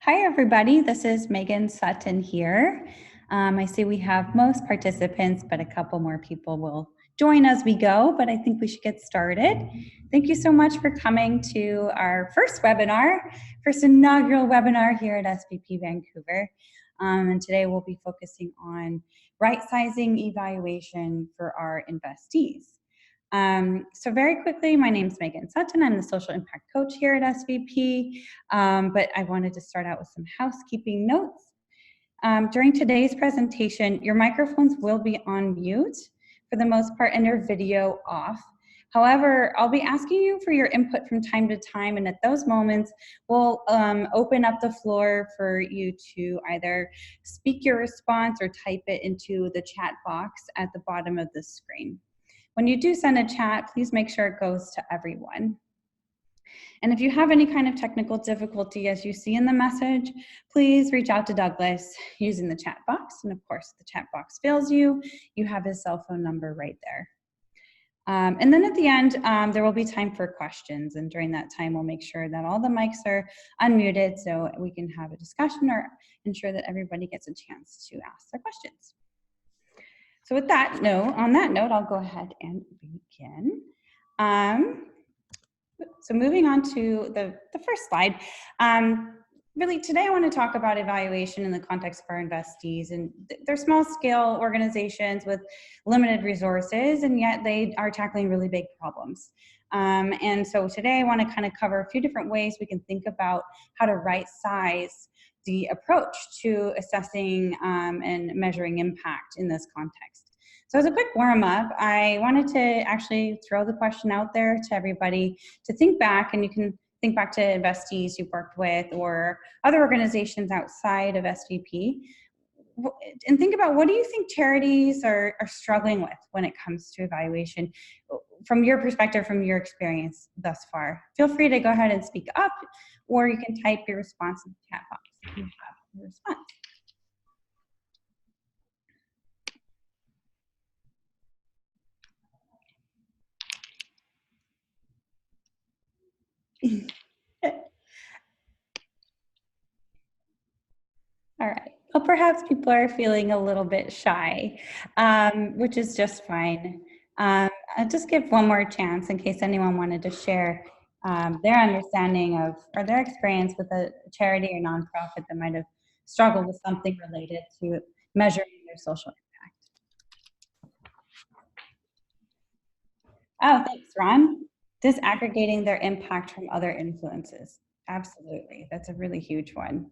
Hi, everybody. This is Meagan Sutton here. I see we have most participants, but a couple more people will join as we go, but I think we should get started. Thank you so much for coming to our first inaugural webinar here at SVP Vancouver. And today we'll be focusing on right-sizing evaluation for our investees. So very quickly, my name is Meagan Sutton. I'm the social impact coach here at SVP, but I wanted to start out with some housekeeping notes. During today's presentation, your microphones will be on mute for the most part and your video off. However, I'll be asking you for your input from time to time, and at those moments, we'll open up the floor for you to either speak your response or type it into the chat box at the bottom of the screen. When you do send a chat, please make sure it goes to everyone. And if you have any kind of technical difficulty as you see in the message, please reach out to Douglas using the chat box. And of course, if the chat box fails you, you have his cell phone number right there. And then at the end, there will be time for questions. And during that time, we'll make sure that all the mics are unmuted so we can have a discussion or ensure that everybody gets a chance to ask their questions. So with that note, I'll go ahead and begin. So moving on to the first slide. Really today I want to talk about evaluation in the context of our investees, and they're small scale organizations with limited resources, and yet they are tackling really big problems. And so today I want to kind of cover a few different ways we can think about how to right size the approach to assessing and measuring impact in this context. So as a quick warm-up, I wanted to actually throw the question out there to everybody to think back, and you can think back to investees you've worked with or other organizations outside of SVP, and think about what do you think charities are struggling with when it comes to evaluation from your perspective, from your experience thus far. Feel free to go ahead and speak up, or you can type your response in the chat box if you have your response. All right. Well, perhaps people are feeling a little bit shy, which is just fine. I'll just give one more chance in case anyone wanted to share their understanding of or their experience with a charity or nonprofit that might have struggled with something related to measuring their social impact. Oh, thanks, Ron. Disaggregating their impact from other influences. Absolutely. That's a really huge one.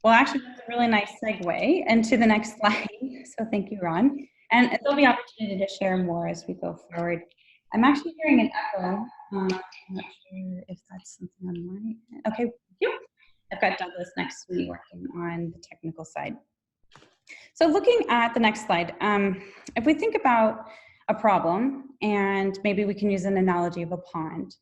Well, actually, that's a really nice segue into the next slide. So thank you, Ron. And there'll be opportunity to share more as we go forward. I'm actually hearing an echo. I'm not sure if that's something on my, okay, yep. I've got Douglas next to me working on the technical side. So looking at the next slide, if we think about a problem, and maybe we can use an analogy of a pond.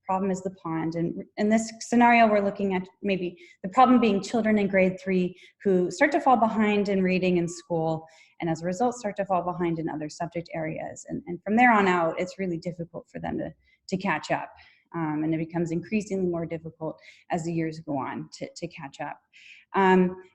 Problem is the pond, and in this scenario we're looking at maybe the problem being children in grade 3 who start to fall behind in reading in school, and as a result start to fall behind in other subject areas, and from there on out it's really difficult for them to catch up, and it becomes increasingly more difficult as the years go on to catch up.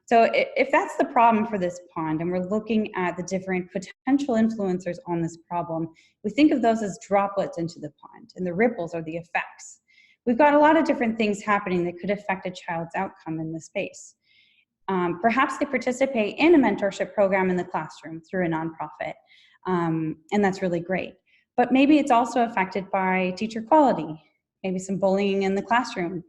So if that's the problem for this pond, and we're looking at the different potential influencers on this problem, we think of those as droplets into the pond, and the ripples are the effects. We've got a lot of different things happening that could affect a child's outcome in this space. Perhaps they participate in a mentorship program in the classroom through a nonprofit, and that's really great. But maybe it's also affected by teacher quality, maybe some bullying in the classroom,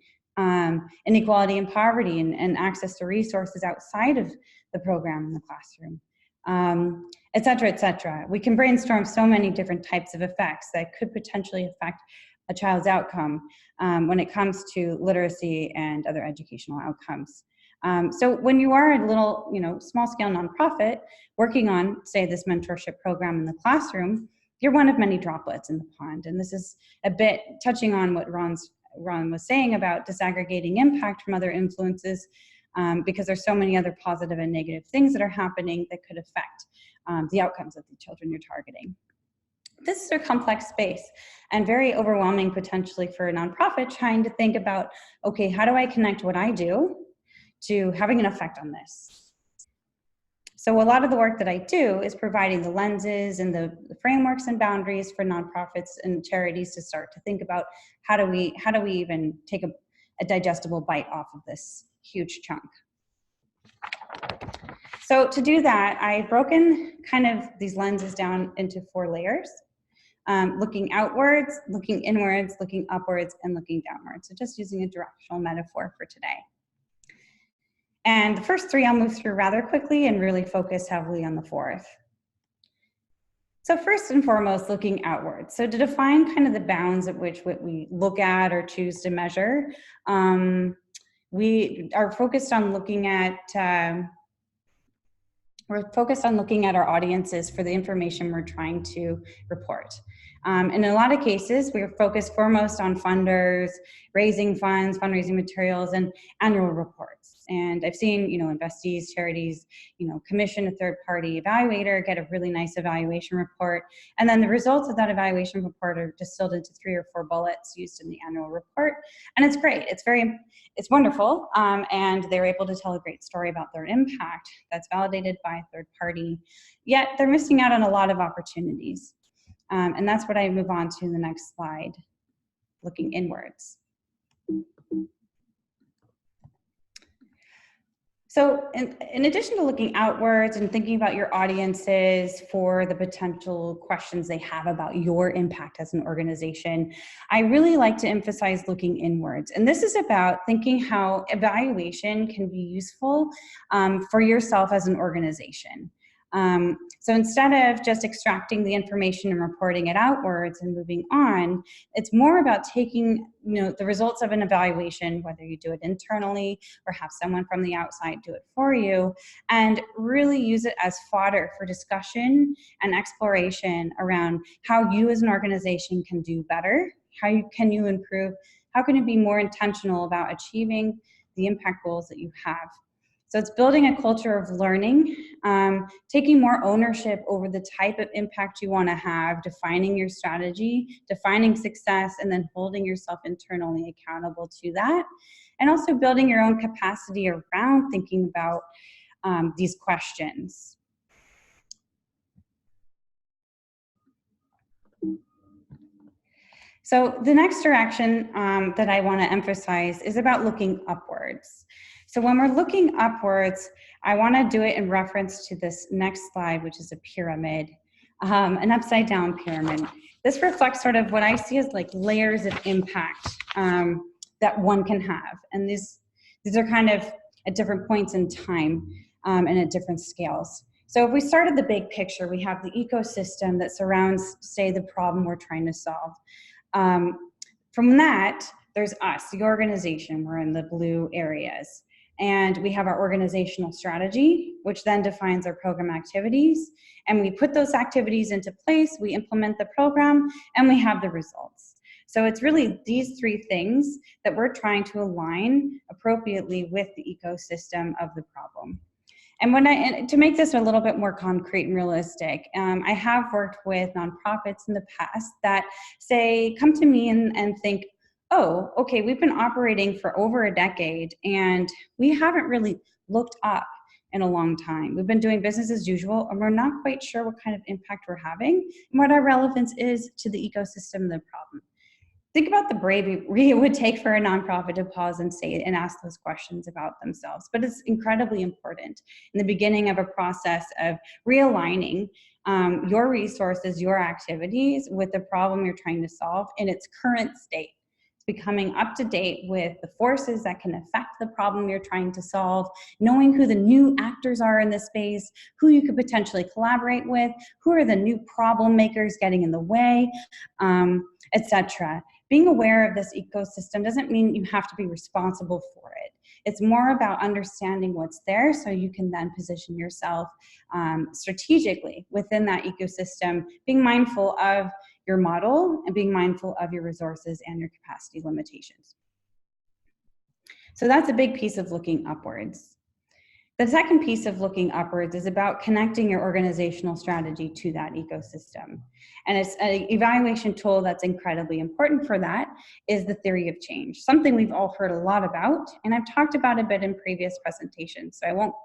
inequality and poverty, and access to resources outside of the program in the classroom, et cetera, et cetera. We can brainstorm so many different types of effects that could potentially affect a child's outcome when it comes to literacy and other educational outcomes. So when you are a little, small scale nonprofit working on, say, this mentorship program in the classroom, you're one of many droplets in the pond. And this is a bit touching on what Ron was saying about disaggregating impact from other influences, because there's so many other positive and negative things that are happening that could affect the outcomes of the children you're targeting. This is a complex space and very overwhelming potentially for a nonprofit trying to think about, okay, how do I connect what I do to having an effect on this? So a lot of the work that I do is providing the lenses and the frameworks and boundaries for nonprofits and charities to start to think about how do we even take a digestible bite off of this huge chunk. So to do that, I've broken kind of these lenses down into 4 layers. Looking outwards, looking inwards, looking upwards, and looking downwards. So just using a directional metaphor for today. And the first 3 I'll move through rather quickly and really focus heavily on the 4th. So first and foremost, looking outwards. So to define kind of the bounds at which what we look at or choose to measure, we are focused on looking at our audiences for the information we're trying to report. In a lot of cases, we're focused foremost on funders, raising funds, fundraising materials, and annual reports. And I've seen, investees, charities, commission a third-party evaluator, get a really nice evaluation report, and then the results of that evaluation report are distilled into 3 or 4 bullets used in the annual report. And it's great. It's wonderful, and they're able to tell a great story about their impact that's validated by a third party. Yet they're missing out on a lot of opportunities. And that's what I move on to in the next slide, looking inwards. So in addition to looking outwards and thinking about your audiences for the potential questions they have about your impact as an organization, I really like to emphasize looking inwards. And this is about thinking how evaluation can be useful for yourself as an organization. So instead of just extracting the information and reporting it outwards and moving on, it's more about taking the results of an evaluation, whether you do it internally or have someone from the outside do it for you, and really use it as fodder for discussion and exploration around how you as an organization can do better, can you improve, how can you be more intentional about achieving the impact goals that you have. So it's building a culture of learning, taking more ownership over the type of impact you want to have, defining your strategy, defining success, and then holding yourself internally accountable to that. And also building your own capacity around thinking about these questions. So the next direction that I want to emphasize is about looking upwards. So when we're looking upwards, I want to do it in reference to this next slide, which is a pyramid, an upside down pyramid. This reflects sort of what I see as like layers of impact that one can have. And these are kind of at different points in time and at different scales. So if we start at the big picture, we have the ecosystem that surrounds, say, the problem we're trying to solve. From that, there's us, the organization. We're in the blue areas. And we have our organizational strategy, which then defines our program activities. And we put those activities into place, we implement the program, and we have the results. So it's really these 3 things that we're trying to align appropriately with the ecosystem of the problem. And to make this a little bit more concrete and realistic, I have worked with nonprofits in the past that say, come to me and think, oh, okay, we've been operating for over a decade and we haven't really looked up in a long time. We've been doing business as usual and we're not quite sure what kind of impact we're having and what our relevance is to the ecosystem of the problem. Think about the bravery it would take for a nonprofit to pause and say and ask those questions about themselves. But it's incredibly important in the beginning of a process of realigning your resources, your activities with the problem you're trying to solve in its current state. Becoming up to date with the forces that can affect the problem you're trying to solve, knowing who the new actors are in the space, who you could potentially collaborate with, who are the new problem makers getting in the way, etc. Being aware of this ecosystem doesn't mean you have to be responsible for it. It's more about understanding what's there so you can then position yourself strategically within that ecosystem, being mindful of your model and being mindful of your resources and your capacity limitations. So that's a big piece of looking upwards. The second piece of looking upwards is about connecting your organizational strategy to that ecosystem. And it's an evaluation tool that's incredibly important for that is the theory of change, something we've all heard a lot about, and I've talked about a bit in previous presentations, so I won't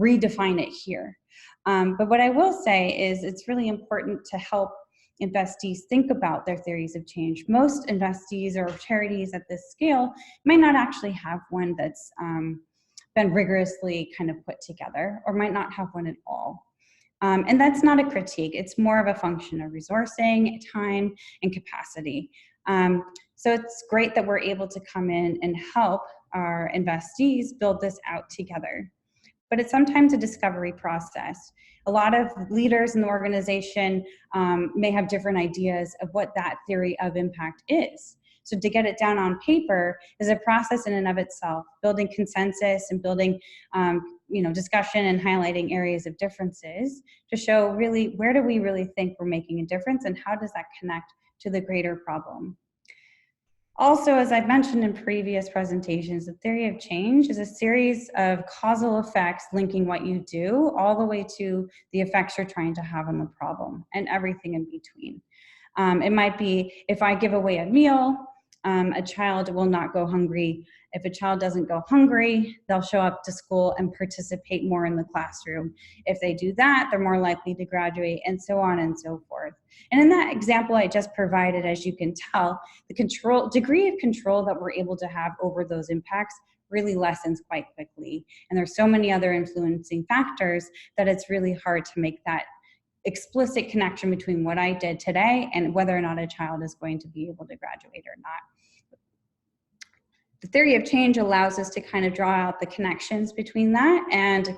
redefine it here. But what I will say is it's really important to help investees think about their theories of change. Most investees or charities at this scale might not actually have one that's been rigorously kind of put together, or might not have one at all. And that's not a critique, it's more of a function of resourcing, time, and capacity. So it's great that we're able to come in and help our investees build this out together. But it's sometimes a discovery process. A lot of leaders in the organization may have different ideas of what that theory of impact is. So to get it down on paper is a process in and of itself, building consensus and building discussion and highlighting areas of differences to show really where do we really think we're making a difference and how does that connect to the greater problem. Also, as I've mentioned in previous presentations, the theory of change is a series of causal effects linking what you do all the way to the effects you're trying to have on the problem and everything in between. It might be if I give away a meal, a child will not go hungry. If a child doesn't go hungry, they'll show up to school and participate more in the classroom. If they do that, they're more likely to graduate, and so on and so forth. And in that example I just provided, as you can tell, the degree of control that we're able to have over those impacts really lessens quite quickly. And there's so many other influencing factors that it's really hard to make that explicit connection between what I did today and whether or not a child is going to be able to graduate or not. The theory of change allows us to kind of draw out the connections between that and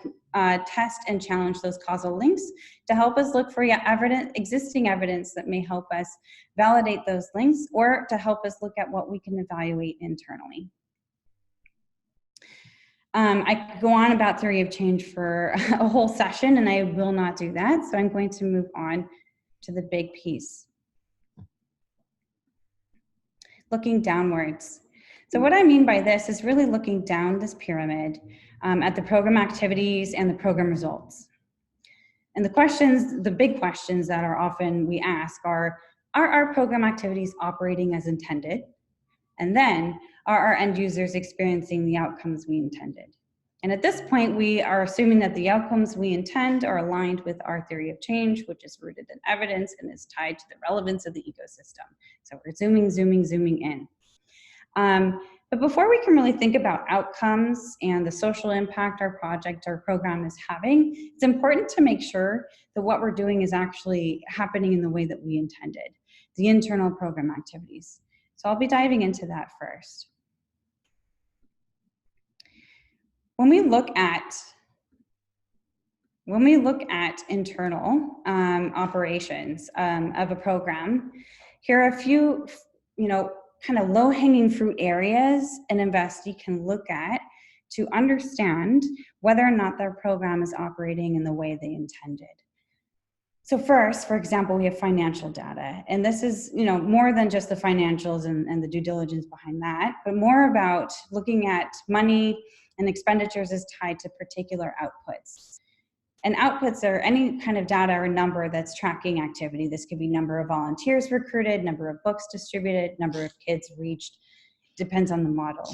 test and challenge those causal links to help us look for existing evidence that may help us validate those links or to help us look at what we can evaluate internally. I could go on about theory of change for a whole session, and I will not do that, so I'm going to move on to the big piece. Looking downwards. So what I mean by this is really looking down this pyramid at the program activities and the program results. And the big questions that are often we ask are our program activities operating as intended? And then, are our end users experiencing the outcomes we intended? And at this point, we are assuming that the outcomes we intend are aligned with our theory of change, which is rooted in evidence and is tied to the relevance of the ecosystem. So we're zooming in. But before we can really think about outcomes and the social impact our project or program is having, it's important to make sure that what we're doing is actually happening in the way that we intended, the internal program activities. So I'll be diving into that first. When we look at internal operations of a program, here are a few, kind of low-hanging fruit areas an investee can look at to understand whether or not their program is operating in the way they intended. So first, for example, we have financial data, and this is more than just the financials and the due diligence behind that, but more about looking at money and expenditures as tied to particular outputs. And outputs are any kind of data or number that's tracking activity. This could be number of volunteers recruited, number of books distributed, number of kids reached, depends on the model.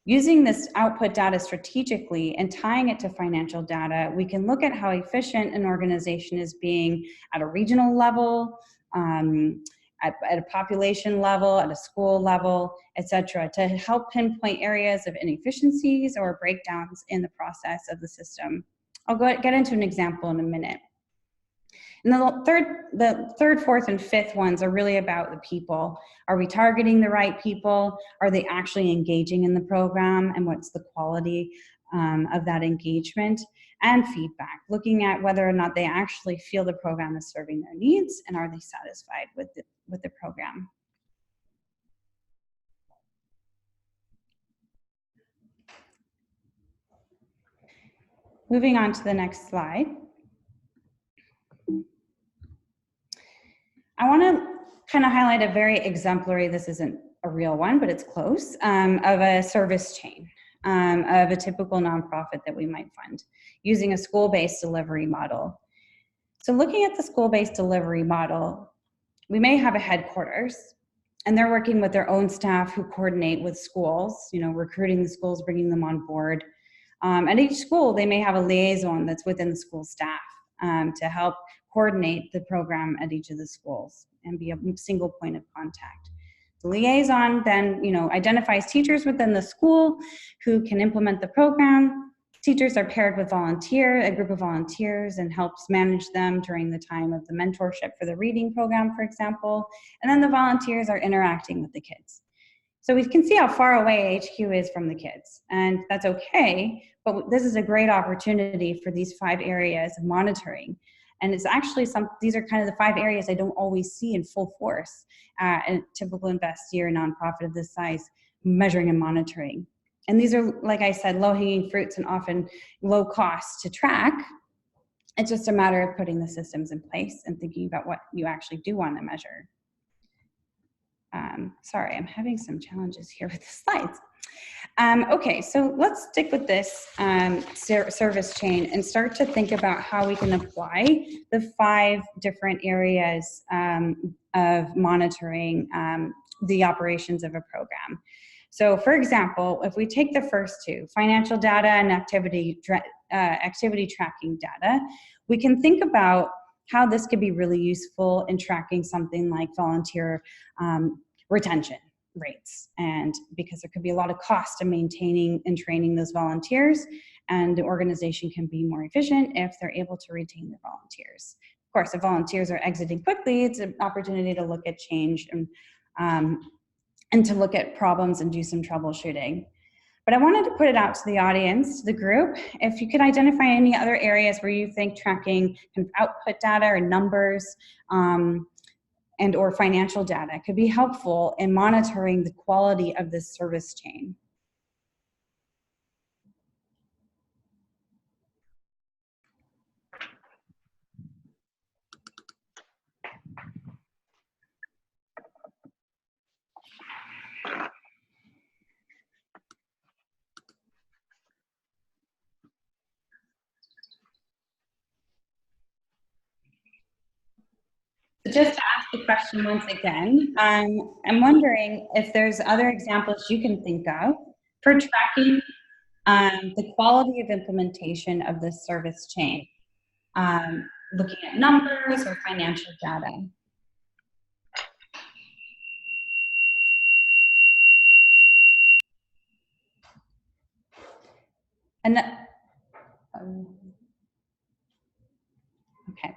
Using this output data strategically and tying it to financial data, we can look at how efficient an organization is being at a regional level, at a population level, at a school level, et cetera, to help pinpoint areas of inefficiencies or breakdowns in the process of the system. I'll get into an example in a minute. And the third, fourth, and fifth ones are really about the people. Are we targeting the right people? Are they actually engaging in the program? And what's the quality of that engagement? And feedback, looking at whether or not they actually feel the program is serving their needs and are they satisfied with the program. Moving on to the next slide. I want to kind of highlight a very exemplary, this isn't a real one, but it's close, of a service chain. of a typical nonprofit that we might fund using a school-based delivery model. So looking at the school-based delivery model, we may have a headquarters, and they're working with their own staff who coordinate with schools, recruiting the schools, bringing them on board. At each school, they may have a liaison that's within the school staff to help coordinate the program at each of the schools and be a single point of contact. The liaison then, identifies teachers within the school who can implement the program. Teachers are paired with a group of volunteers, and helps manage them during the time of the mentorship for the reading program, for example. And then the volunteers are interacting with the kids. So we can see how far away HQ is from the kids, and that's okay, but this is a great opportunity for these 5 areas of monitoring. And it's actually these are kind of the 5 areas I don't always see in full force in a typical invest-year nonprofit of this size, measuring and monitoring. And these are, like I said, low-hanging fruits and often low cost to track. It's just a matter of putting the systems in place and thinking about what you actually do want to measure. Sorry, I'm having some challenges here with the slides. Okay, so let's stick with this service chain and start to think about how we can apply the 5 different areas of monitoring the operations of a program. So for example, if we take the first 2, financial data and activity tracking data, we can think about how this could be really useful in tracking something like volunteer retention rates. And because there could be a lot of cost in maintaining and training those volunteers, and the organization can be more efficient if they're able to retain their volunteers. Of course, if volunteers are exiting quickly, it's an opportunity to look at change and to look at problems and do some troubleshooting. But I wanted to put it out to the audience, to the group, if you could identify any other areas where you think tracking kind of output data or numbers and or financial data could be helpful in monitoring the quality of this service chain. Just to ask the question once again, I'm wondering if there's other examples you can think of for tracking the quality of implementation of this service chain, looking at numbers or financial data. And okay.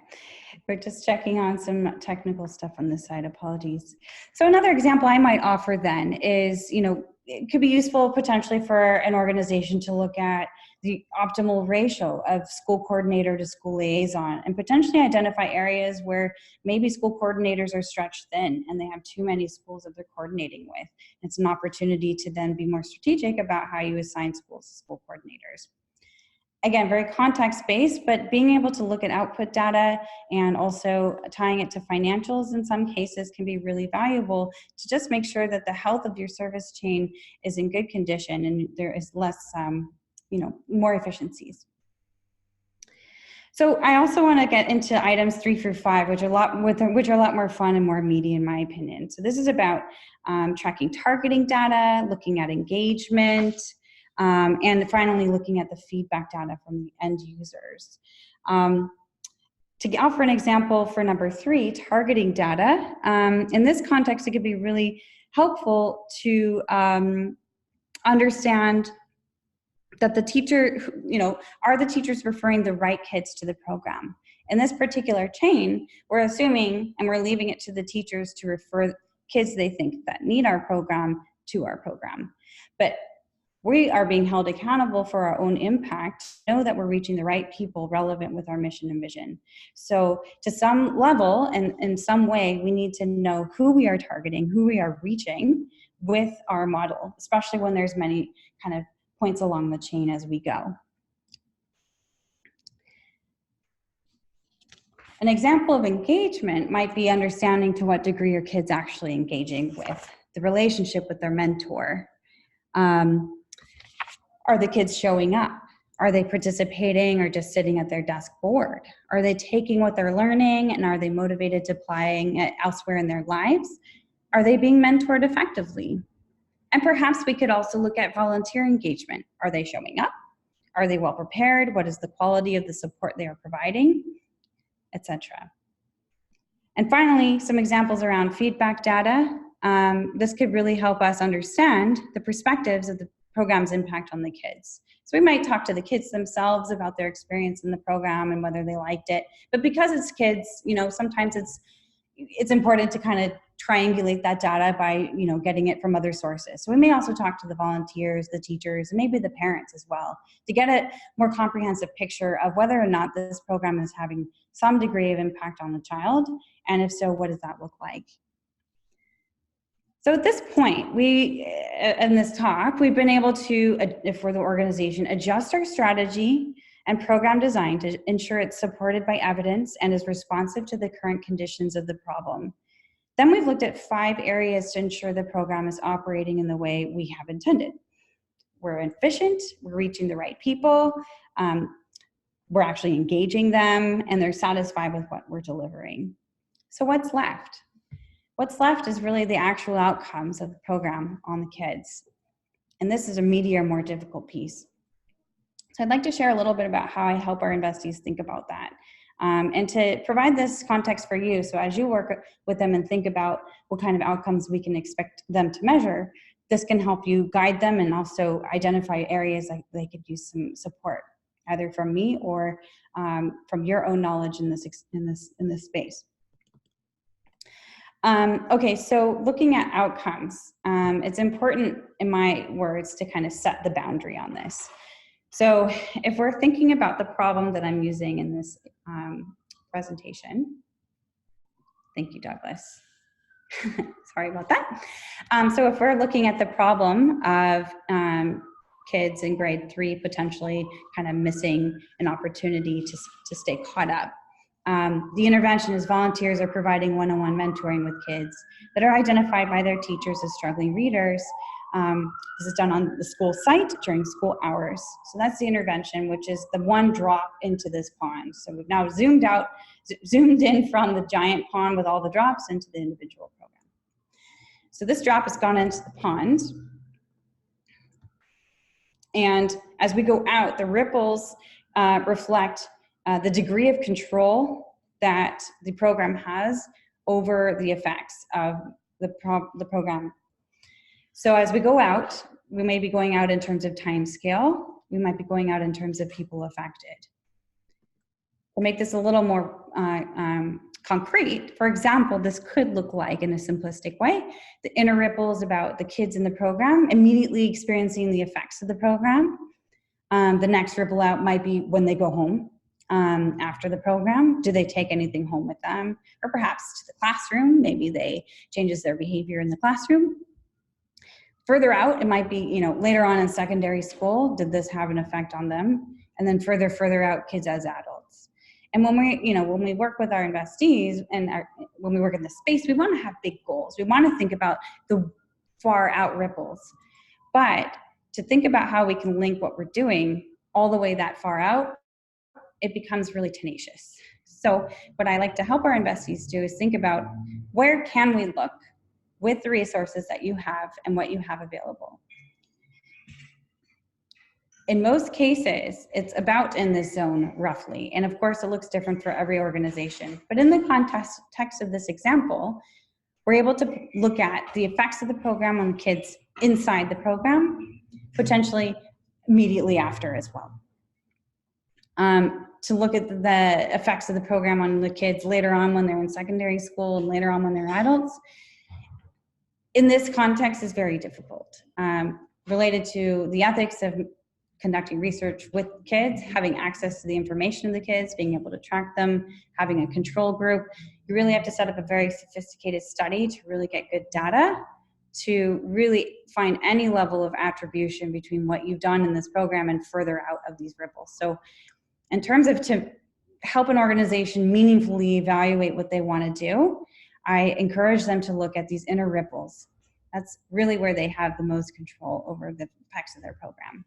We're just checking on some technical stuff on this side, apologies. So another example I might offer then is, it could be useful potentially for an organization to look at the optimal ratio of school coordinator to school liaison and potentially identify areas where maybe school coordinators are stretched thin and they have too many schools that they're coordinating with. It's an opportunity to then be more strategic about how you assign schools to school coordinators. Again, very context-based, but being able to look at output data and also tying it to financials in some cases can be really valuable to just make sure that the health of your service chain is in good condition and there is less, more efficiencies. So I also want to get into items 3 through 5, which are a lot more fun and more meaty in my opinion. So this is about tracking targeting data, looking at engagement, and finally looking at the feedback data from the end users. To offer an example for number 3, targeting data, in this context it could be really helpful to understand that the teacher, are the teachers referring the right kids to the program? In this particular chain, we're assuming and we're leaving it to the teachers to refer kids they think that need our program to our program. But we are being held accountable for our own impact, know that we're reaching the right people relevant with our mission and vision. So to some level and in some way, we need to know who we are targeting, who we are reaching with our model, especially when there's many kind of points along the chain as we go. An example of engagement might be understanding to what degree your kid's actually engaging with the relationship with their mentor. Are the kids showing up? Are they participating or just sitting at their desk bored? Are they taking what they're learning and are they motivated to applying it elsewhere in their lives? Are they being mentored effectively? And perhaps we could also look at volunteer engagement. Are they showing up? Are they well prepared? What is the quality of the support they are providing, etc. And finally, some examples around feedback data. This could really help us understand the perspectives of the program's impact on the kids. So we might talk to the kids themselves about their experience in the program and whether they liked it. But because it's kids, sometimes it's important to kind of triangulate that data by, getting it from other sources. So we may also talk to the volunteers, the teachers, and maybe the parents as well to get a more comprehensive picture of whether or not this program is having some degree of impact on the child. And if so, what does that look like? So at this point, in this talk, we've been able to, for the organization, adjust our strategy and program design to ensure it's supported by evidence and is responsive to the current conditions of the problem. Then we've looked at 5 areas to ensure the program is operating in the way we have intended. We're efficient, we're reaching the right people, we're actually engaging them, and they're satisfied with what we're delivering. So what's left? What's left is really the actual outcomes of the program on the kids. And this is a meatier, more difficult piece. So I'd like to share a little bit about how I help our investees think about that. And to provide this context for you, so as you work with them and think about what kind of outcomes we can expect them to measure, this can help you guide them and also identify areas that they could use some support, either from me or from your own knowledge in this space. Okay, so looking at outcomes, it's important, in my words, to kind of set the boundary on this. So if we're thinking about the problem that I'm using in this presentation, thank you, Douglas. Sorry about that. So if we're looking at the problem of kids in grade 3 potentially kind of missing an opportunity to stay caught up, the intervention is volunteers are providing one-on-one mentoring with kids that are identified by their teachers as struggling readers. This is done on the school site during school hours. So that's the intervention, which is the one drop into this pond. So we've now zoomed in from the giant pond with all the drops into the individual program. So this drop has gone into the pond. And as we go out, the ripples reflect the degree of control that the program has over the effects of the program. So as we go out, we may be going out in terms of time scale. We might be going out in terms of people affected. To make this a little more concrete, for example, this could look like, in a simplistic way, the inner ripples about the kids in the program immediately experiencing the effects of the program. The next ripple out might be when they go home after the program. Do they take anything home with them? Or perhaps to the classroom, maybe they changes their behavior in the classroom. Further out, it might be, later on in secondary school, did this have an effect on them? And then further out, kids as adults. And when we work with our investees and when we work in this space, we want to have big goals. We want to think about the far out ripples. But to think about how we can link what we're doing all the way that far out, it becomes really tenacious. So what I like to help our investees do is think about where can we look with the resources that you have and what you have available. In most cases, it's about in this zone roughly. And of course, it looks different for every organization. But in the context of this example, we're able to look at the effects of the program on kids inside the program, potentially immediately after as well. To look at the effects of the program on the kids later on when they're in secondary school and later on when they're adults. In this context is very difficult, related to the ethics of conducting research with kids, having access to the information of the kids, being able to track them, having a control group. You really have to set up a very sophisticated study to really get good data, to really find any level of attribution between what you've done in this program and further out of these ripples. So in terms of to help an organization meaningfully evaluate what they want to do, I encourage them to look at these inner ripples. That's really where they have the most control over the effects of their program.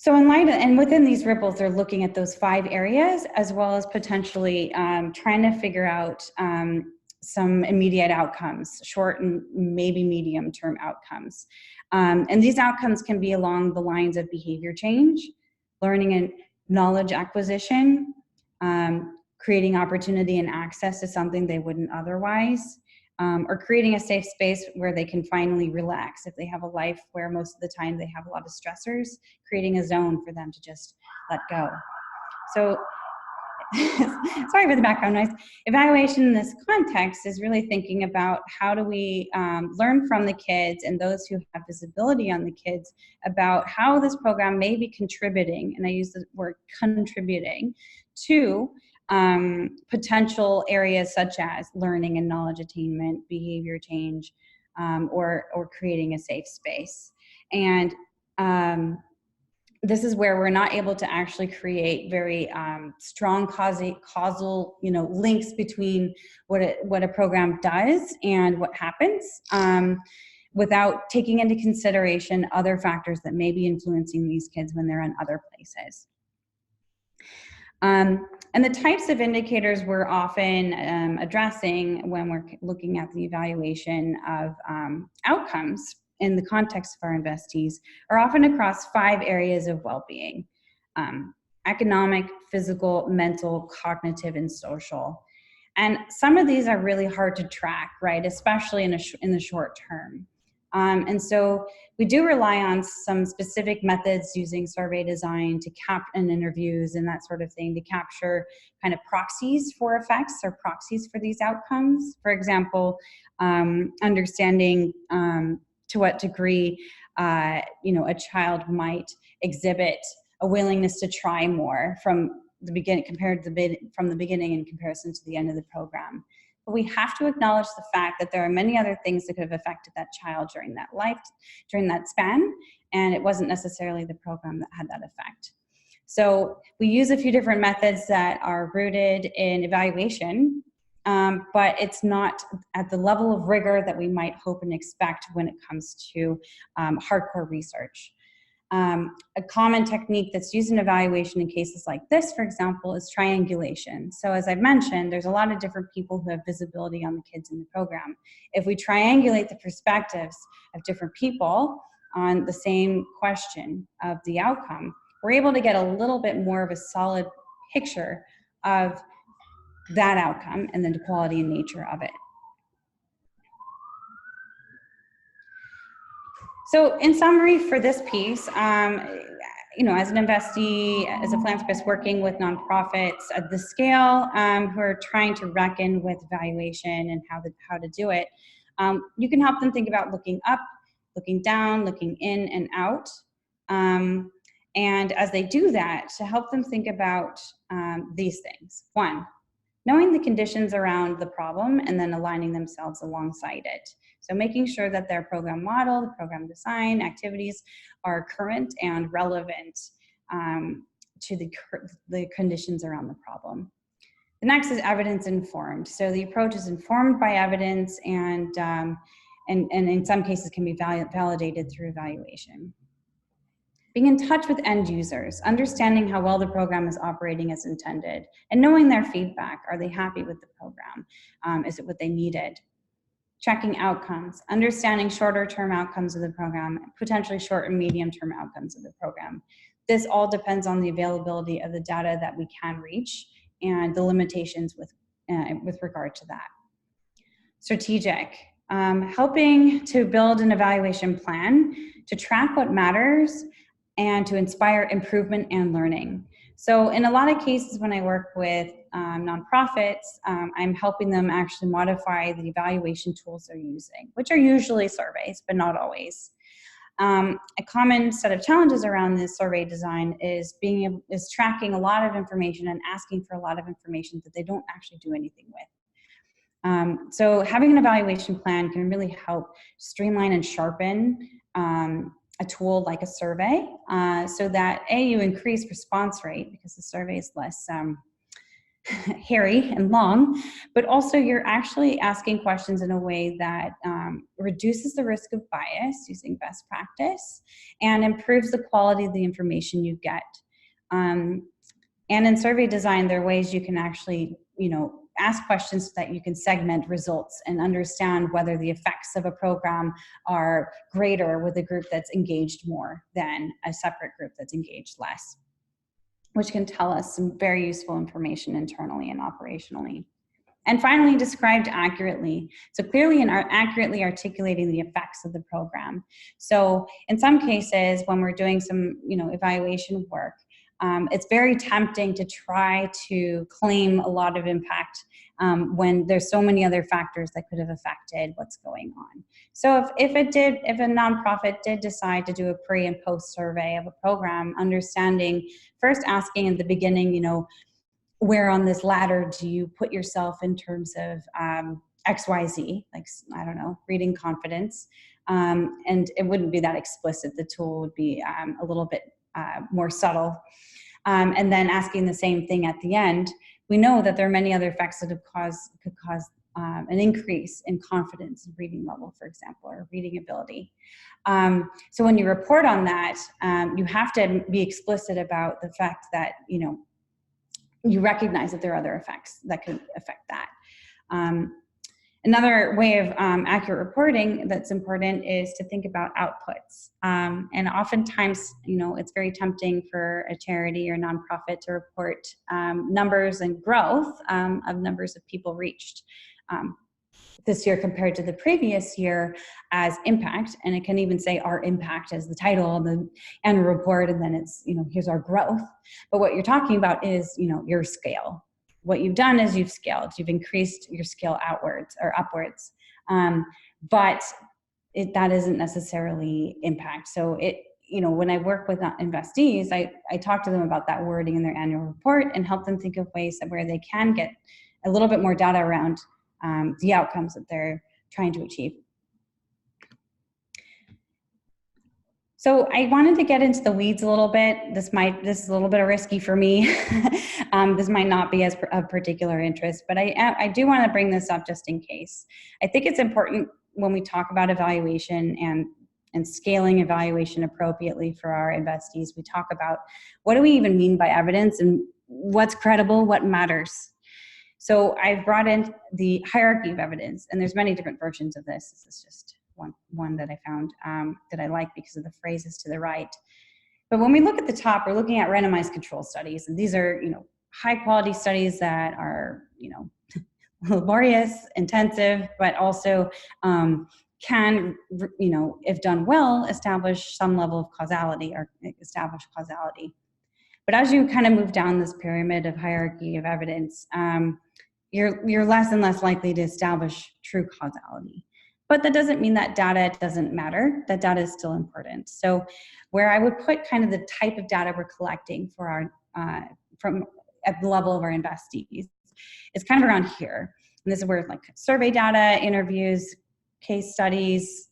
So in light of, and within these ripples, they're looking at those 5 areas, as well as potentially trying to figure out some immediate outcomes, short and maybe medium term outcomes. And these outcomes can be along the lines of behavior change, learning and knowledge acquisition, creating opportunity and access to something they wouldn't otherwise, or creating a safe space where they can finally relax. If they have a life where most of the time they have a lot of stressors, creating a zone for them to just let go. So, sorry for the background noise. Evaluation in this context is really thinking about how do we learn from the kids and those who have visibility on the kids about how this program may be contributing, and I use the word contributing, to potential areas such as learning and knowledge attainment, behavior change, or creating a safe space. And this is where we're not able to actually create very strong causal, links between what a program does and what happens, without taking into consideration other factors that may be influencing these kids when they're in other places. And the types of indicators we're often addressing when we're looking at the evaluation of outcomes in the context of our investees are often across 5 areas of well-being: economic, physical, mental, cognitive, and social. And some of these are really hard to track, right? Especially in the short term. And so we do rely on some specific methods using survey design to and interviews and that sort of thing to capture kind of proxies for effects or proxies for these outcomes. For example, understanding to what degree a child might exhibit a willingness to try more from the beginning from the beginning in comparison to the end of the program. But we have to acknowledge the fact that there are many other things that could have affected that child during that span, and it wasn't necessarily the program that had that effect. So we use a few different methods that are rooted in evaluation, but it's not at the level of rigor that we might hope and expect when it comes to hardcore research. A common technique that's used in evaluation in cases like this, for example, is triangulation. So as I've mentioned, there's a lot of different people who have visibility on the kids in the program. If we triangulate the perspectives of different people on the same question of the outcome, we're able to get a little bit more of a solid picture of that outcome and the quality and nature of it. So in summary for this piece, as an investee, as a philanthropist working with nonprofits at the scale who are trying to reckon with evaluation and how to do it, you can help them think about looking up, looking down, looking in and out. And as they do that, to help them think about these things. 1, knowing the conditions around the problem and then aligning themselves alongside it. So making sure that their program model, the program design, activities are current and relevant to the conditions around the problem. The next is evidence informed. So the approach is informed by evidence and in some cases can be validated through evaluation. Being in touch with end users, understanding how well the program is operating as intended, and knowing their feedback. Are they happy with the program? Is it what they needed? Checking outcomes, understanding shorter term outcomes of the program, potentially short and medium term outcomes of the program. This all depends on the availability of the data that we can reach and the limitations with regard to that. Strategic, helping to build an evaluation plan to track what matters and to inspire improvement and learning. So in a lot of cases when I work with nonprofits, I'm helping them actually modify the evaluation tools they're using, which are usually surveys, but not always. A common set of challenges around this survey design is tracking a lot of information and asking for a lot of information that they don't actually do anything with. So having an evaluation plan can really help streamline and sharpen a tool like a survey so that you increase response rate because the survey is less hairy and long, but also you're actually asking questions in a way that reduces the risk of bias using best practice and improves the quality of the information you get. And in survey design, there are ways you can actually, ask questions so that you can segment results and understand whether the effects of a program are greater with a group that's engaged more than a separate group that's engaged less, which can tell us some very useful information internally and operationally. And finally, described accurately. So clearly and accurately articulating the effects of the program. So in some cases, when we're doing some, evaluation work, it's very tempting to try to claim a lot of impact when there's so many other factors that could have affected what's going on. So if a nonprofit did decide to do a pre and post survey of a program, understanding, first asking at the beginning, where on this ladder do you put yourself in terms of XYZ, like, I don't know, reading confidence. And it wouldn't be that explicit. The tool would be a little bit more subtle. And then asking the same thing at the end. We know that there are many other effects that could cause an increase in confidence in reading level, for example, or reading ability. So when you report on that, you have to be explicit about the fact that, you recognize that there are other effects that could affect that. Another way of accurate reporting that's important is to think about outputs. And oftentimes, it's very tempting for a charity or nonprofit to report numbers and growth of numbers of people reached this year compared to the previous year as impact. And it can even say our impact as the title of the annual report. And then it's, here's our growth. But what you're talking about is, your scale. What you've done is you've scaled, you've increased your scale outwards or upwards. But that isn't necessarily impact. So when I work with investees, I talk to them about that wording in their annual report and help them think of ways where they can get a little bit more data around the outcomes that they're trying to achieve. So I wanted to get into the weeds a little bit. This is a little bit risky for me. This might not be of particular interest, but I do want to bring this up just in case. I think it's important when we talk about evaluation and scaling evaluation appropriately for our investees. We talk about what do we even mean by evidence and what's credible, what matters. So I've brought in the hierarchy of evidence, and there's many different versions of this. This is just one that I found that I like because of the phrases to the right. But when we look at the top, we're looking at randomized control studies, and these are high quality studies that are laborious, intensive, but also can if done well establish some level of causality or establish causality. But as you kind of move down this pyramid of hierarchy of evidence, you're less and less likely to establish true causality. But that doesn't mean that data doesn't matter. That data is still important. So where I would put kind of the type of data we're collecting for our from at the level of our investees is kind of around here. And this is where like survey data, interviews, case studies,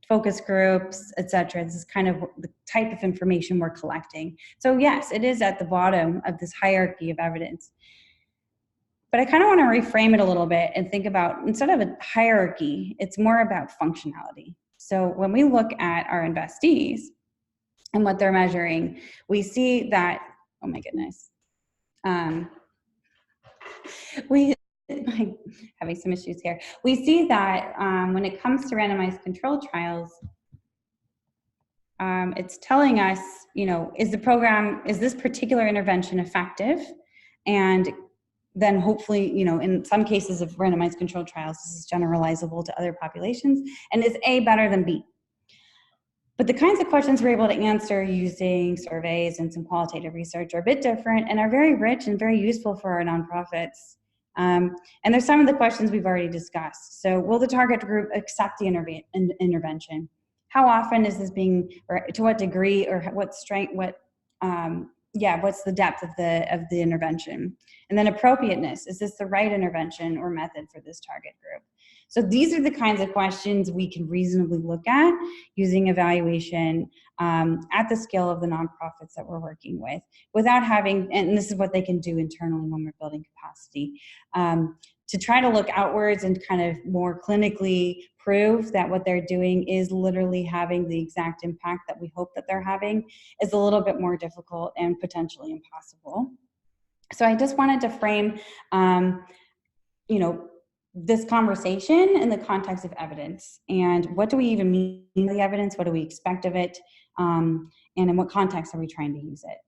focus groups, etc. This is kind of the type of information we're collecting. So yes, it is at the bottom of this hierarchy of evidence. But I kind of want to reframe it a little bit and think about, instead of a hierarchy, it's more about functionality. So when we look at our investees and what they're measuring, we see that, oh my goodness, I'm having some issues here. We see that when it comes to randomized control trials, it's telling us, is this particular intervention effective? And then hopefully, in some cases of randomized controlled trials, this is generalizable to other populations, and is A better than B? But the kinds of questions we're able to answer using surveys and some qualitative research are a bit different and are very rich and very useful for our nonprofits. And there's some of the questions we've already discussed. So will the target group accept the intervention? How often is this being, or to what degree, or what strength, what's the depth of the intervention? And then appropriateness, is this the right intervention or method for this target group? So these are the kinds of questions we can reasonably look at using evaluation at the scale of the nonprofits that we're working with, without having, and this is what they can do internally when we're building capacity, to try to look outwards and kind of more clinically prove that what they're doing is literally having the exact impact that we hope that they're having is a little bit more difficult and potentially impossible. So I just wanted to frame, this conversation in the context of evidence, and what do we even mean by the evidence? What do we expect of it? And in what context are we trying to use it?